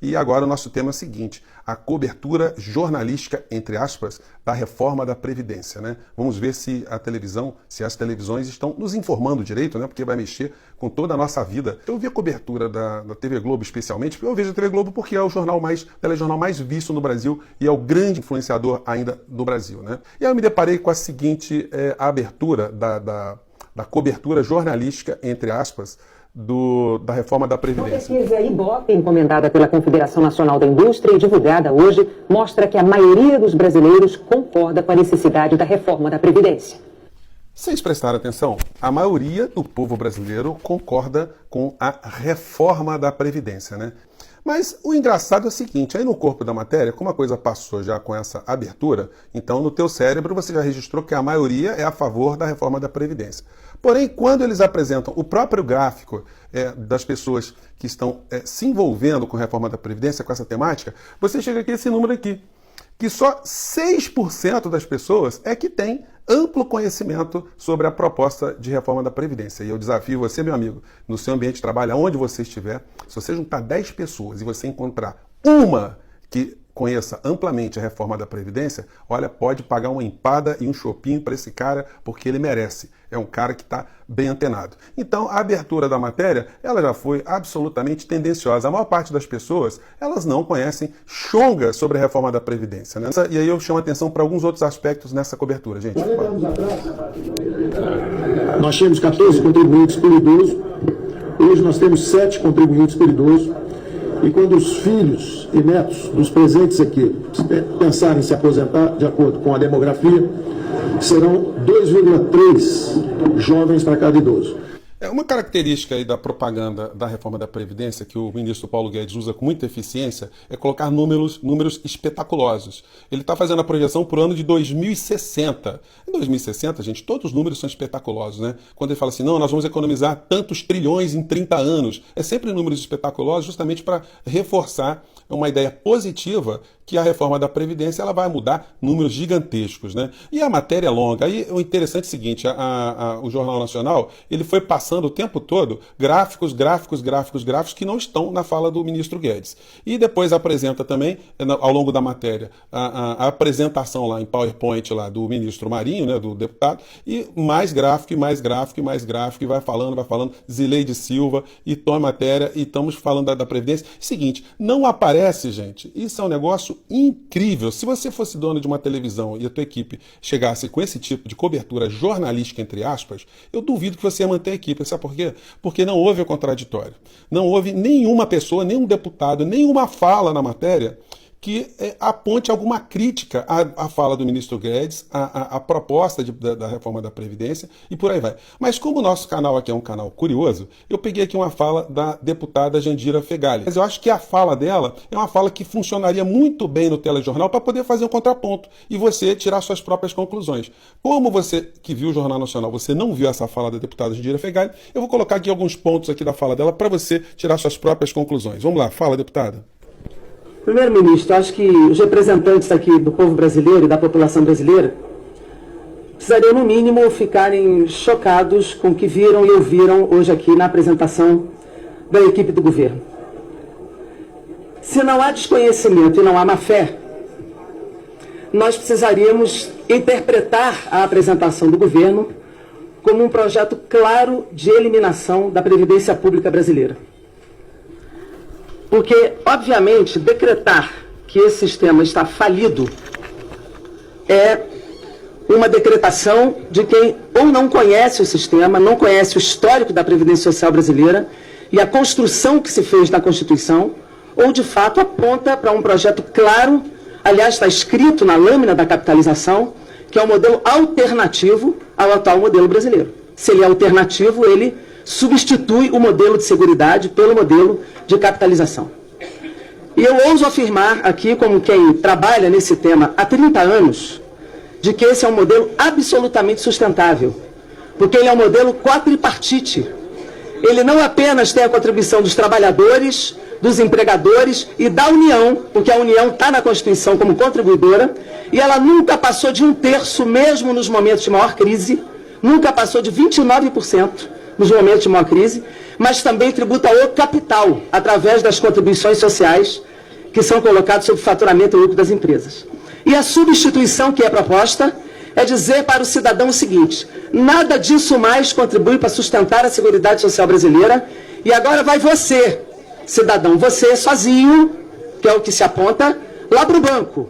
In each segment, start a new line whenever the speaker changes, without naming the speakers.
E agora o nosso tema é o seguinte, a cobertura jornalística, entre aspas, da reforma da Previdência, né? Vamos ver se a televisão, se as televisões estão nos informando direito, né? Porque vai mexer com toda a nossa vida. Eu vi a cobertura da TV Globo especialmente, porque eu vejo a TV Globo porque é o telejornal mais visto no Brasil e é o grande influenciador ainda do Brasil, né? E aí eu me deparei com a seguinte abertura da cobertura jornalística, entre aspas, da reforma da Previdência.
Uma pesquisa Ibope, encomendada pela Confederação Nacional da Indústria e divulgada hoje, mostra que a maioria dos brasileiros concorda com a necessidade da reforma da Previdência.
Vocês prestaram atenção? A maioria do povo brasileiro concorda com a reforma da Previdência, né? Mas o engraçado é o seguinte, aí no corpo da matéria, como a coisa passou já com essa abertura, então no teu cérebro você já registrou que a maioria é a favor da reforma da Previdência. Porém, quando eles apresentam o próprio gráfico das pessoas que estão se envolvendo com a reforma da Previdência, com essa temática, você chega aqui esse número aqui, que só 6% das pessoas é que tem amplo conhecimento sobre a proposta de reforma da Previdência. E eu desafio você, meu amigo, no seu ambiente de trabalho, aonde você estiver, se você juntar 10 pessoas e você encontrar uma que conheça amplamente a reforma da Previdência, olha, pode pagar uma empada e um chopinho para esse cara, porque ele merece. É um cara que está bem antenado. Então, a abertura da matéria, ela já foi absolutamente tendenciosa. A maior parte das pessoas, elas não conhecem chonga sobre a reforma da Previdência, né? E aí eu chamo a atenção para alguns outros aspectos nessa cobertura, gente.
40 anos atrás, nós tínhamos 14 contribuintes por idoso. Hoje nós temos 7 contribuintes por idoso. E quando os filhos e netos dos presentes aqui pensarem em se aposentar, de acordo com a demografia, serão 2,3 jovens para cada idoso.
Uma característica aí da propaganda da reforma da Previdência que o ministro Paulo Guedes usa com muita eficiência é colocar números espetaculosos. Ele está fazendo a projeção para o ano de 2060. Em 2060, gente, todos os números são espetaculosos, né? Quando ele fala assim, não, nós vamos economizar tantos trilhões em 30 anos. É sempre números espetaculosos justamente para reforçar uma ideia positiva que a reforma da Previdência ela vai mudar números gigantescos, né? E a matéria é longa. Aí o interessante é o seguinte, o Jornal Nacional, ele foi passando o tempo todo gráficos que não estão na fala do ministro Guedes. E depois apresenta também, ao longo da matéria, a apresentação lá em PowerPoint lá do ministro Marinho, né, do deputado, e mais gráfico, e vai falando, Zileide Silva, e toma matéria, e estamos falando da Previdência. Seguinte, não aparece, gente, isso é um negócio incrível. Se você fosse dono de uma televisão e a tua equipe chegasse com esse tipo de cobertura jornalística, entre aspas, eu duvido que você ia manter a equipe. Sabe por quê? Porque não houve o contraditório. Não houve nenhuma pessoa, nenhum deputado, nenhuma fala na matéria que aponte alguma crítica à fala do ministro Guedes, à proposta da reforma da Previdência e por aí vai. Mas como o nosso canal aqui é um canal curioso, eu peguei aqui uma fala da deputada Jandira Fegali. Mas eu acho que a fala dela é uma fala que funcionaria muito bem no telejornal para poder fazer um contraponto e você tirar suas próprias conclusões. Como você que viu o Jornal Nacional, você não viu essa fala da deputada Jandira Fegali, eu vou colocar aqui alguns pontos aqui da fala dela para você tirar suas próprias conclusões. Vamos lá, fala, deputada.
Primeiro-ministro, acho que os representantes aqui do povo brasileiro e da população brasileira precisariam, no mínimo, ficarem chocados com o que viram e ouviram hoje aqui na apresentação da equipe do governo. Se não há desconhecimento e não há má-fé, nós precisaríamos interpretar a apresentação do governo como um projeto claro de eliminação da Previdência Pública brasileira. Porque, obviamente, decretar que esse sistema está falido é uma decretação de quem ou não conhece o sistema, não conhece o histórico da Previdência Social brasileira e a construção que se fez na Constituição, ou de fato aponta para um projeto claro, aliás, está escrito na lâmina da capitalização, que é um modelo alternativo ao atual modelo brasileiro. Se ele é alternativo, ele substitui o modelo de seguridade pelo modelo de capitalização. E eu ouso afirmar aqui, como quem trabalha nesse tema há 30 anos, de que esse é um modelo absolutamente sustentável, porque ele é um modelo quadripartite. Ele não apenas tem a contribuição dos trabalhadores, dos empregadores e da União, porque a União está na Constituição como contribuidora, e ela nunca passou de 1/3, mesmo nos momentos de maior crise, nunca passou de 29% nos momentos de maior crise, mas também tributa o capital, através das contribuições sociais que são colocadas sobre o faturamento e lucro das empresas. E a substituição que é proposta é dizer para o cidadão o seguinte: nada disso mais contribui para sustentar a Seguridade Social brasileira, e agora vai você, cidadão, você sozinho, que é o que se aponta, lá para o banco,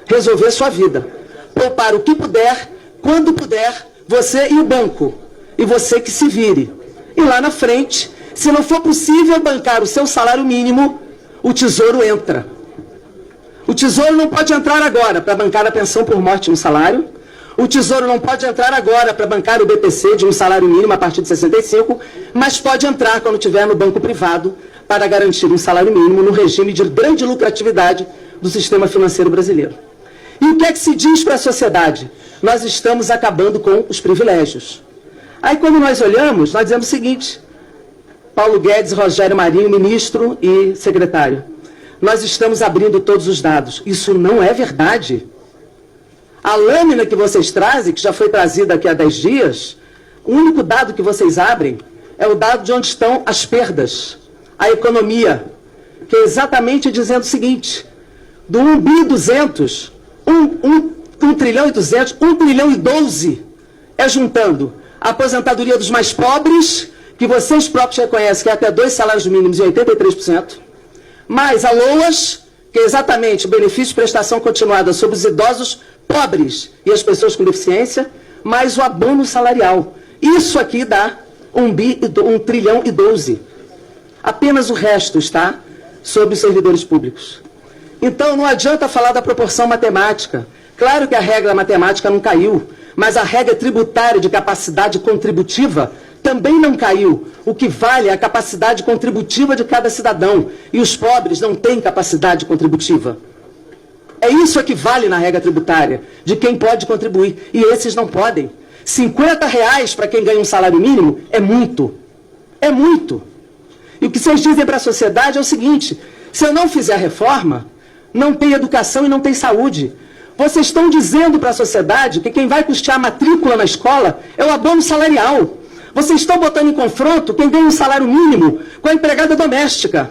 resolver sua vida. Poupar o que puder, quando puder, você e o banco. E você que se vire. E lá na frente, se não for possível bancar o seu salário mínimo, o Tesouro entra. O Tesouro não pode entrar agora para bancar a pensão por morte no salário. O Tesouro não pode entrar agora para bancar o BPC de um salário mínimo a partir de 65, mas pode entrar quando tiver no banco privado para garantir um salário mínimo no regime de grande lucratividade do sistema financeiro brasileiro. E o que é que se diz para a sociedade? Nós estamos acabando com os privilégios. Aí quando nós olhamos, nós dizemos o seguinte: Paulo Guedes, Rogério Marinho, ministro e secretário, nós estamos abrindo todos os dados. Isso não é verdade. A lâmina que vocês trazem, que já foi trazida aqui há 10 dias, o único dado que vocês abrem é o dado de onde estão as perdas, a economia, que é exatamente dizendo o seguinte: do 1 bi 200, 1 trilhão e 200, 1 trilhão e 12 é juntando a aposentadoria dos mais pobres, que vocês próprios reconhecem que é até 2 salários mínimos e 83%, mais a LOAS, que é exatamente o benefício de prestação continuada sobre os idosos pobres e as pessoas com deficiência, mais o abono salarial. Isso aqui dá 1 trilhão e 12. Apenas o resto está sobre os servidores públicos. Então não adianta falar da proporção matemática. Claro que a regra matemática não caiu, mas a regra tributária de capacidade contributiva também não caiu. O que vale é a capacidade contributiva de cada cidadão. E os pobres não têm capacidade contributiva. É isso que vale na regra tributária, de quem pode contribuir. E esses não podem. R$50 para quem ganha um salário mínimo é muito. É muito. E o que vocês dizem para a sociedade é o seguinte: se eu não fizer a reforma, não tem educação e não tem saúde. Vocês estão dizendo para a sociedade que quem vai custear a matrícula na escola é o abono salarial. Vocês estão botando em confronto quem ganha um salário mínimo com a empregada doméstica.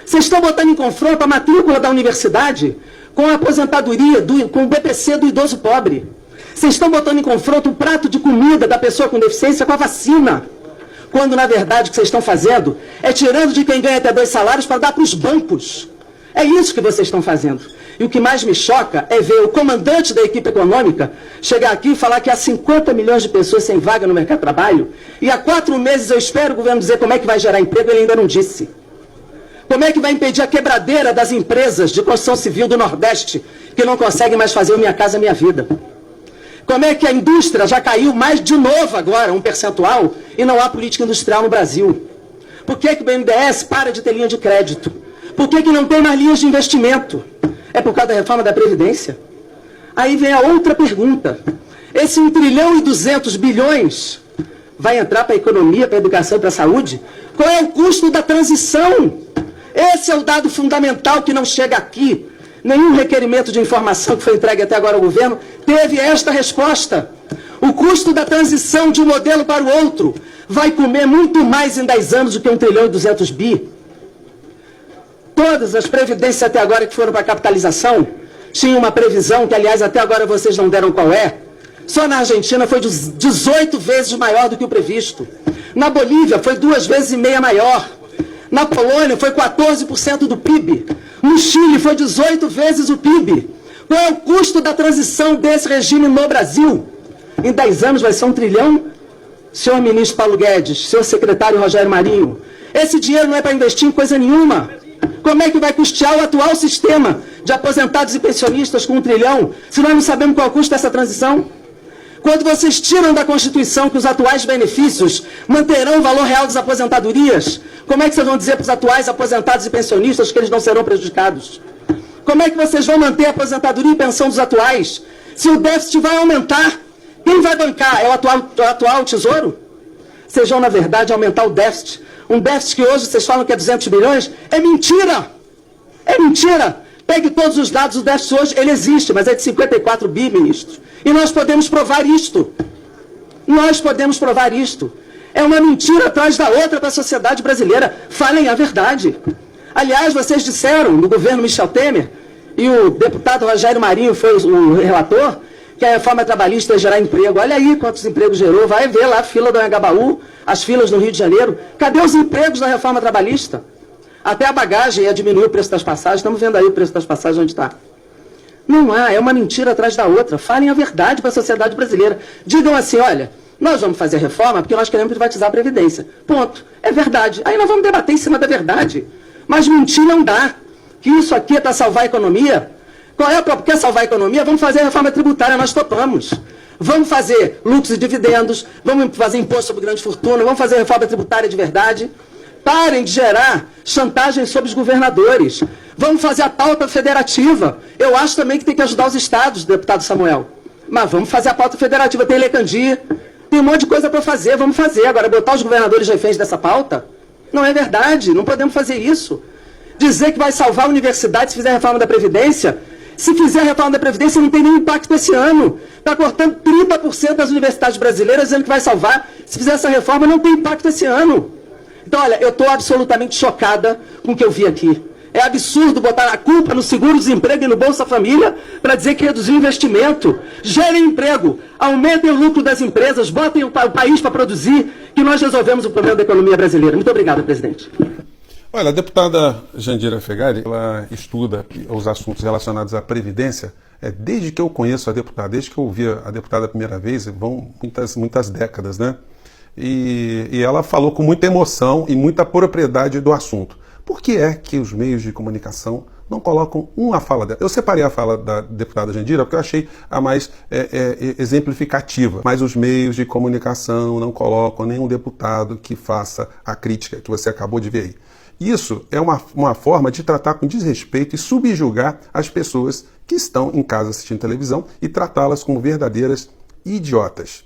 Vocês estão botando em confronto a matrícula da universidade com a aposentadoria, com o BPC do idoso pobre. Vocês estão botando em confronto o prato de comida da pessoa com deficiência com a vacina. Quando, na verdade, o que vocês estão fazendo é tirando de quem ganha até 2 salários para dar para os bancos. É isso que vocês estão fazendo. E o que mais me choca é ver o comandante da equipe econômica chegar aqui e falar que há 50 milhões de pessoas sem vaga no mercado de trabalho, e há 4 meses eu espero o governo dizer como é que vai gerar emprego, ele ainda não disse. Como é que vai impedir a quebradeira das empresas de construção civil do Nordeste, que não conseguem mais fazer o Minha Casa Minha Vida? Como é que a indústria já caiu mais de novo agora, um percentual, e não há política industrial no Brasil? Por que o BNDES para de ter linha de crédito? Por que não tem mais linhas de investimento? É por causa da reforma da Previdência? Aí vem a outra pergunta. Esse 1 trilhão e 200 bilhões vai entrar para a economia, para a educação e para a saúde? Qual é o custo da transição? Esse é o dado fundamental que não chega aqui. Nenhum requerimento de informação que foi entregue até agora ao governo teve esta resposta. O custo da transição de um modelo para o outro vai comer muito mais em 10 anos do que 1 trilhão e 200 bi. Todas as previdências até agora que foram para a capitalização tinham uma previsão, que aliás até agora vocês não deram qual é. Só na Argentina foi 18 vezes maior do que o previsto. Na Bolívia foi 2,5 vezes maior. Na Polônia foi 14% do PIB. No Chile foi 18 vezes o PIB. Qual é o custo da transição desse regime no Brasil? Em 10 anos vai ser 1 trilhão? Senhor ministro Paulo Guedes, senhor secretário Rogério Marinho, esse dinheiro não é para investir em coisa nenhuma. Como é que vai custear o atual sistema de aposentados e pensionistas com 1 trilhão, se nós não sabemos qual é o custo dessa transição? Quando vocês tiram da Constituição que os atuais benefícios manterão o valor real das aposentadorias, como é que vocês vão dizer para os atuais aposentados e pensionistas que eles não serão prejudicados? Como é que vocês vão manter a aposentadoria e pensão dos atuais, se o déficit vai aumentar? Quem vai bancar? É o atual Tesouro? Vocês vão, na verdade, aumentar o déficit. Um déficit que hoje vocês falam que é 200 bilhões, é mentira! É mentira! Pegue todos os dados, o déficit hoje, ele existe, mas é de 54 bi, ministro. E nós podemos provar isto. Nós podemos provar isto. É uma mentira atrás da outra para a sociedade brasileira. Falem a verdade. Aliás, vocês disseram no governo Michel Temer, e o deputado Rogério Marinho foi o relator, que a reforma trabalhista ia gerar emprego. Olha aí quantos empregos gerou. Vai ver lá a fila do Anhangabaú, as filas no Rio de Janeiro. Cadê os empregos da reforma trabalhista? Até a bagagem ia diminuir o preço das passagens. Estamos vendo aí o preço das passagens onde está. Não há, é uma mentira atrás da outra. Falem a verdade para a sociedade brasileira. Digam assim, olha, nós vamos fazer reforma porque nós queremos privatizar a Previdência. Ponto. É verdade. Aí nós vamos debater em cima da verdade. Mas mentir não dá. Que isso aqui é para salvar a economia. Qual é a quer salvar a economia? Vamos fazer a reforma tributária, nós topamos. Vamos fazer lucros e dividendos, vamos fazer imposto sobre grande fortuna, vamos fazer reforma tributária de verdade. Parem de gerar chantagem sobre os governadores. Vamos fazer a pauta federativa. Eu acho também que tem que ajudar os estados, deputado Samuel. Mas vamos fazer a pauta federativa. Tem Lecandi, tem um monte de coisa para fazer, vamos fazer. Agora, botar os governadores reféns dessa pauta? Não é verdade, não podemos fazer isso. Dizer que vai salvar a universidade se fizer a reforma da Previdência. Se fizer a reforma da Previdência, não tem nenhum impacto esse ano. Está cortando 30% das universidades brasileiras, dizendo que vai salvar. Se fizer essa reforma, não tem impacto esse ano. Então, olha, eu estou absolutamente chocada com o que eu vi aqui. É absurdo botar a culpa no seguro-desemprego e no Bolsa Família para dizer que reduziu o investimento. Gerem emprego, aumentem o lucro das empresas, botem o país para produzir, que nós resolvemos o problema da economia brasileira. Muito obrigado, presidente.
Olha, a deputada Jandira Fegali, ela estuda os assuntos relacionados à Previdência desde que eu conheço a deputada, desde que eu ouvi a deputada a primeira vez, vão muitas décadas, né? E ela falou com muita emoção e muita propriedade do assunto. Por que é que os meios de comunicação não colocam uma fala dela? Eu separei a fala da deputada Jandira porque eu achei a mais exemplificativa, mas os meios de comunicação não colocam nenhum deputado que faça a crítica que você acabou de ver aí. Isso é uma forma de tratar com desrespeito e subjugar as pessoas que estão em casa assistindo televisão e tratá-las como verdadeiras idiotas.